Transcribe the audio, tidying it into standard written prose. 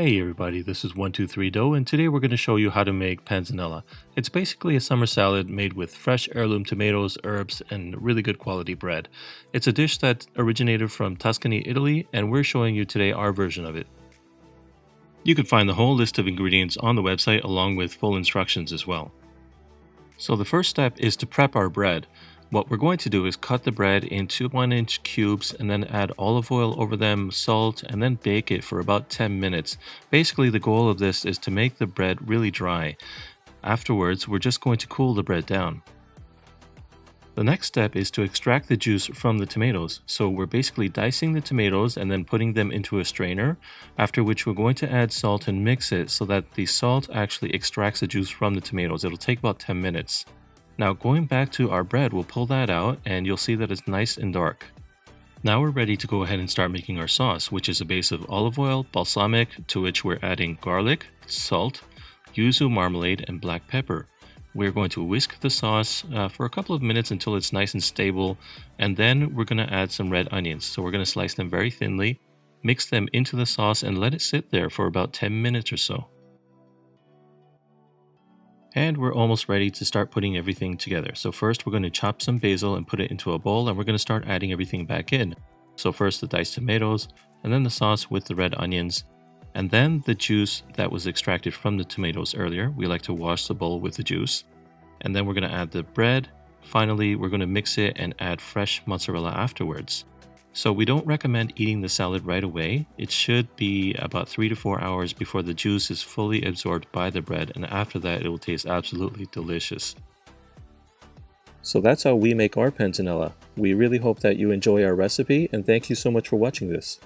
Hey everybody, this is 123Dough and today we're going to show you how to make panzanella. It's basically a summer salad made with fresh heirloom tomatoes, herbs, and really good quality bread. It's a dish that originated from Tuscany, Italy, and we're showing you today our version of it. You can find the whole list of ingredients on the website along with full instructions as well. So the first step is to prep our bread. What we're going to do is cut the bread into 1-inch cubes and then add olive oil over them, salt, and then bake it for about 10 minutes. Basically, the goal of this is to make the bread really dry. Afterwards, we're just going to cool the bread down. The next step is to extract the juice from the tomatoes. So we're basically dicing the tomatoes and then putting them into a strainer, after which we're going to add salt and mix it so that the salt actually extracts the juice from the tomatoes. It'll take about 10 minutes. Now going back to our bread, we'll pull that out and you'll see that it's nice and dark. Now we're ready to go ahead and start making our sauce, which is a base of olive oil, balsamic, to which we're adding garlic, salt, yuzu marmalade, and black pepper. We're going to whisk the sauce for a couple of minutes until it's nice and stable, and then we're going to add some red onions. So we're going to slice them very thinly, mix them into the sauce, and let it sit there for about 10 minutes or so. And we're almost ready to start putting everything together. So first we're going to chop some basil and put it into a bowl, and we're going to start adding everything back in. So first the diced tomatoes, and then the sauce with the red onions, and then the juice that was extracted from the tomatoes earlier. We like to wash the bowl with the juice. And then we're going to add the bread. Finally, we're going to mix it and add fresh mozzarella afterwards. So we don't recommend eating the salad right away. It should be about 3 to 4 hours before the juice is fully absorbed by the bread, and after that it will taste absolutely delicious. So that's how we make our panzanella. We really hope that you enjoy our recipe, and thank you so much for watching this.